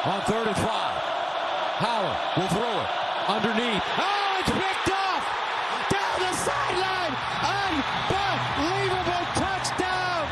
On 3rd and 5. Howard will throw it underneath. Oh, it's picked off! Down the sideline! Unbelievable touchdown!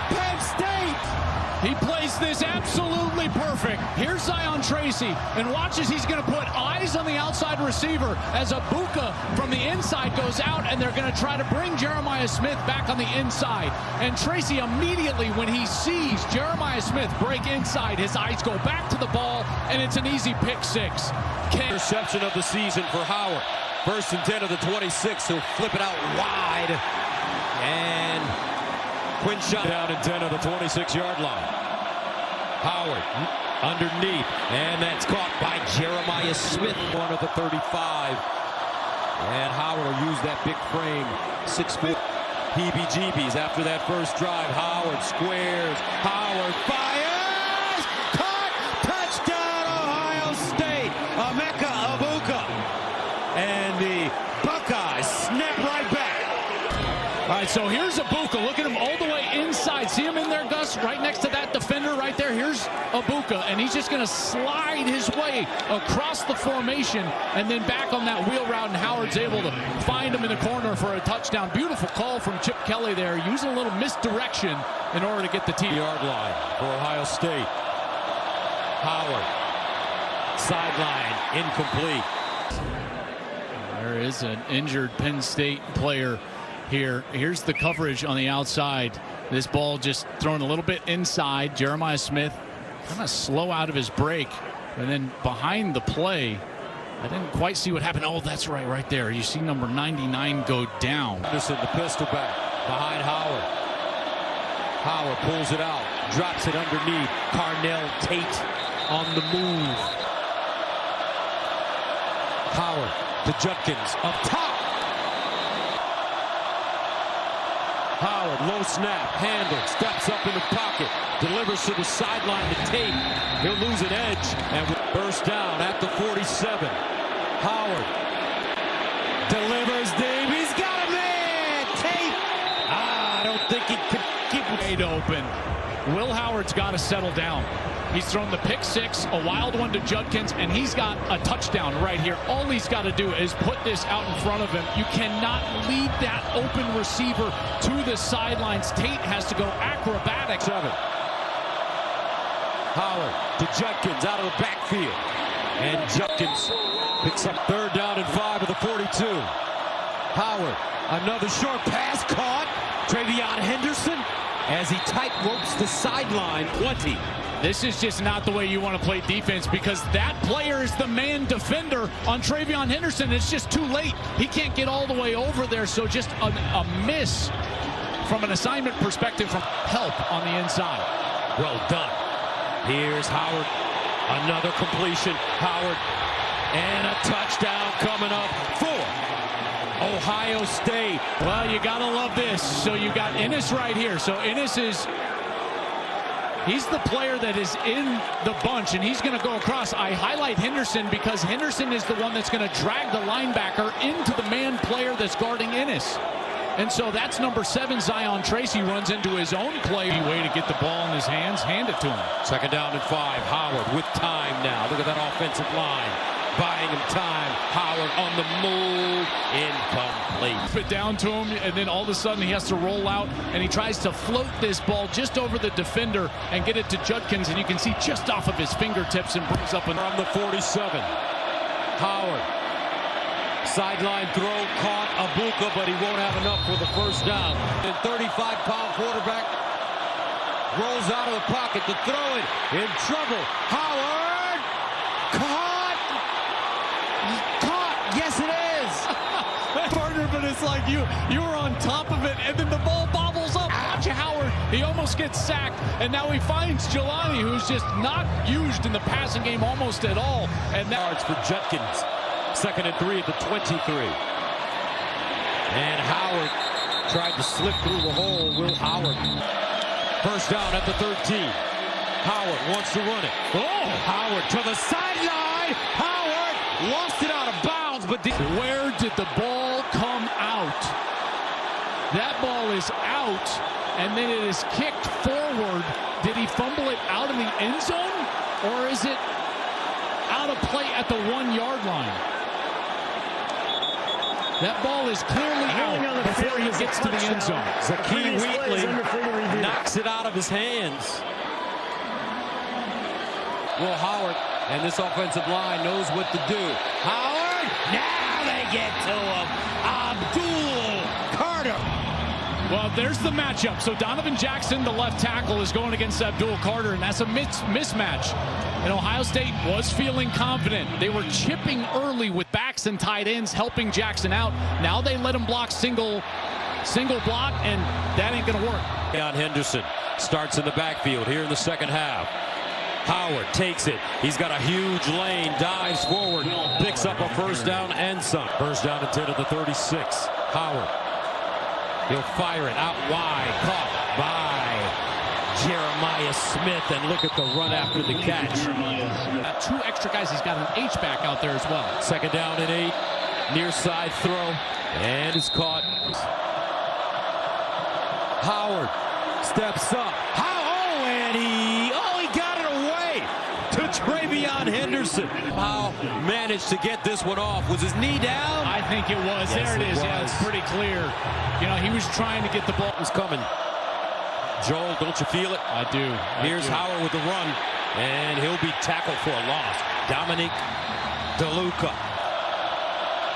Penn State! He plays this absolutely perfect. Here's Zion Tracy, and watch as he's going to put eyes on the outside receiver as Abuka from the inside goes out, and they're going to try to bring Jeremiah Smith back on the inside. And Tracy immediately, when he sees Jeremiah Smith break inside, his eyes go back to the ball, and it's an easy pick six. Interception of the season for Howard. 1st and 10 of the 26. He'll flip it out wide. And Quinn shot down in 10 of the 26-yard line. Howard underneath, and that's caught by Jeremiah Smith, one of the 35. And Howard will use that big frame, 6'4". PBGBs after that first drive. Howard squares. Howard fires. Caught. Touchdown, Ohio State. Emeka Abuka. And the Buckeyes snap right back. All right, so here's Abuka. Look at him all the way inside. See him in there, Gus, right next to that defender right there. Here's Abuka, and he's just going to slide his way across the formation and then back on that wheel route, and Howard's able to find him in the corner for a touchdown. Beautiful call from Chip Kelly there, using a little misdirection in order to get the yard line for Ohio State. Howard, sideline, incomplete. There is an injured Penn State player here. Here's the coverage on the outside. This ball just thrown a little bit inside. Jeremiah Smith kind of slow out of his break. And then behind the play, I didn't quite see what happened. Oh, that's right there. You see number 99 go down. Listen, the pistol back behind Howard. Howard pulls it out, drops it underneath. Carnell Tate on the move. Howard to Judkins up top. Howard, low snap, handle, steps up in the pocket, delivers to the sideline to Tate. He'll lose an edge and will burst down at the 47. Howard delivers deep. He's got a man. Tate. I don't think he could keep it open. Will Howard's got to settle down. He's thrown the pick six, a wild one to Judkins, and he's got a touchdown right here. All he's got to do is put this out in front of him. You cannot lead that open receiver to the sidelines. Tate has to go acrobatic. 7. Howard to Judkins out of the backfield. And Judkins picks up 3rd down and 5 of the 42. Howard, another short pass caught. Travion Henderson as he tight ropes the sideline. 20. This is just not the way you want to play defense, because that player is the man defender on Travion Henderson. It's just too late. He can't get all the way over there, so just a miss from an assignment perspective from help on the inside. Well done. Here's Howard. Another completion. Howard. And a touchdown coming up for Ohio State. Well, you got to love this. So you got Ennis right here. So Ennis is... he's the player that is in the bunch, and he's going to go across. I highlight Henderson because Henderson is the one that's going to drag the linebacker into the man player that's guarding Ennis. And so that's number 7, Zion Tracy, runs into his own play. Way to get the ball in his hands, hand it to him. 2nd down and 5. Howard with time now. Look at that offensive line. Buying him time. Howard on the move. Incomplete. Put down to him, and then all of a sudden he has to roll out, and he tries to float this ball just over the defender and get it to Judkins, and you can see just off of his fingertips, and brings up from the 47. Howard. Sideline throw caught Abuka, but he won't have enough for the 1st down. And 35-pound quarterback rolls out of the pocket to throw it. In trouble. Howard. Caught. Yes, it is. Partner, but it's like you were on top of it, and then the ball bobbles up. Ouch, Howard. He almost gets sacked, and now he finds Jelani, who's just not used in the passing game almost at all. And yards for Judkins. 2nd and 3 at the 23. And Howard tried to slip through the hole. Will Howard. 1st down at the 13. Howard wants to run it. Oh, Howard to the sideline. Howard lost it out of bounds, but where did the ball come out? That ball is out, and then it is kicked forward. Did he fumble it out in the end zone? or is it out of play at the 1-yard line? That ball is clearly out before he gets to the end zone. Zakee Wheatley knocks it out of his hands. Will Howard and this offensive line knows what to do. Howard, now they get to him. Abdul Carter. Well, there's the matchup. So Donovan Jackson, the left tackle, is going against Abdul Carter, and that's a mismatch. And Ohio State was feeling confident. They were chipping early with backs and tight ends, helping Jackson out. Now they let him block single block, and that ain't going to work. Deion Henderson starts in the backfield here in the second half. Howard takes it. He's got a huge lane, dives forward, picks up a first down and some. First down and 10 at the 36. Howard. He'll fire it out wide, caught by Jeremiah Smith, and look at the run after the catch. Two extra guys. He's got an H-back out there as well. Second down and 8, near side throw, and is caught. Howard steps up. And he got it away to Travion Henderson. How managed to get this one off? Was his knee down? I think it was. Yes, there it is. Yeah, it's pretty clear. You know, he was trying to get the ball. It was coming. Joel, don't you feel it? I do. Here's Howard with the run, and he'll be tackled for a loss. Dominic DeLuca.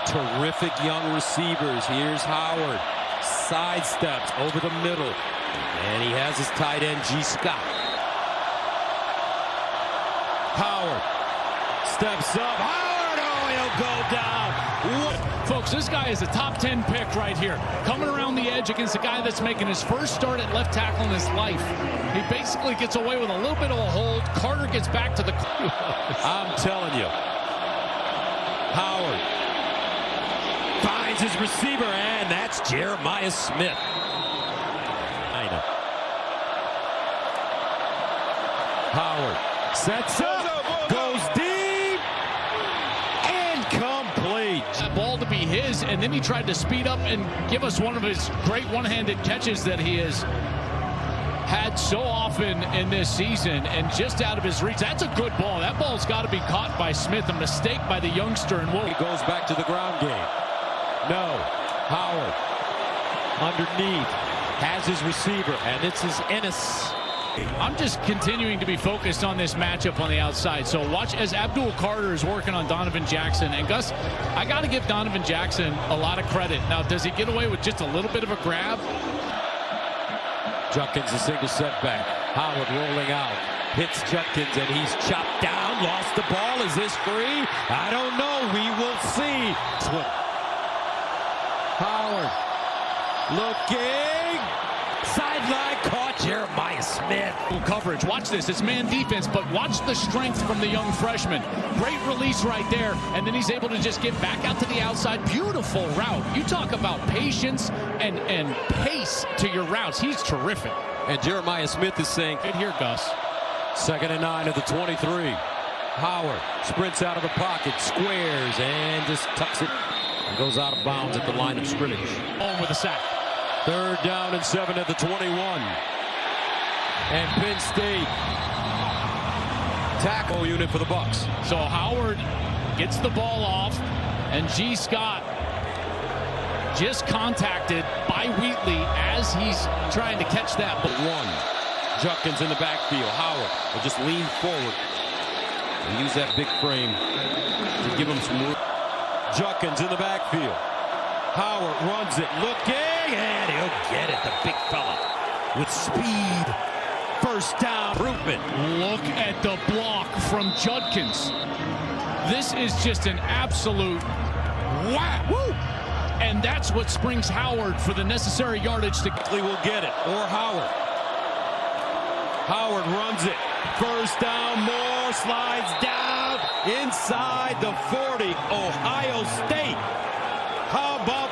Terrific young receivers. Here's Howard. Sidesteps over the middle. And he has his tight end, G. Scott. Howard steps up. Howard, he'll go down. Folks, this guy is a top 10 pick right here. Coming around the edge against a guy that's making his first start at left tackle in his life. He basically gets away with a little bit of a hold. Carter gets back to the... I'm telling you. Howard finds his receiver, and that's Jeremiah Smith. Howard sets up, goes deep, and complete. That ball to be his, and then he tried to speed up and give us one of his great one-handed catches that he has had so often in this season, and just out of his reach. That's a good ball. That ball's got to be caught by Smith. A mistake by the youngster, and he goes back to the ground game. No, Howard underneath has his receiver, and it's his Ennis. I'm just continuing to be focused on this matchup on the outside. So watch as Abdul Carter is working on Donovan Jackson. And Gus, I got to give Donovan Jackson a lot of credit. Now, does he get away with just a little bit of a grab? Judkins, a single setback. Howard rolling out. Hits Judkins, and he's chopped down. Lost the ball. Is this free? I don't know. We will see. Howard looking. Sideline caught Jeremiah Smith. Coverage. Watch this. It's man defense, but watch the strength from the young freshman. Great release right there, and then he's able to just get back out to the outside. Beautiful route. You talk about patience and pace to your routes. He's terrific. And Jeremiah Smith is saying, good here, Gus. Second and 9 at the 23. Howard sprints out of the pocket, squares, and just tucks it. And goes out of bounds at the line of scrimmage. Home with a sack. Third down and 7 at the 21. And Penn State tackle unit for the Bucks. So Howard gets the ball off, and G. Scott just contacted by Wheatley as he's trying to catch that. But Judkins in the backfield. Howard will just lean forward and use that big frame to give him some room. Judkins in the backfield. Howard runs it, looking, and he'll get it. The big fella with speed. First down. Improvement. Look at the block from Judkins. This is just an absolute wow. Woo! And that's what springs Howard for the necessary yardage to... will get it, or Howard. Howard runs it. First down, more, slides down inside the 40. Ohio State. How about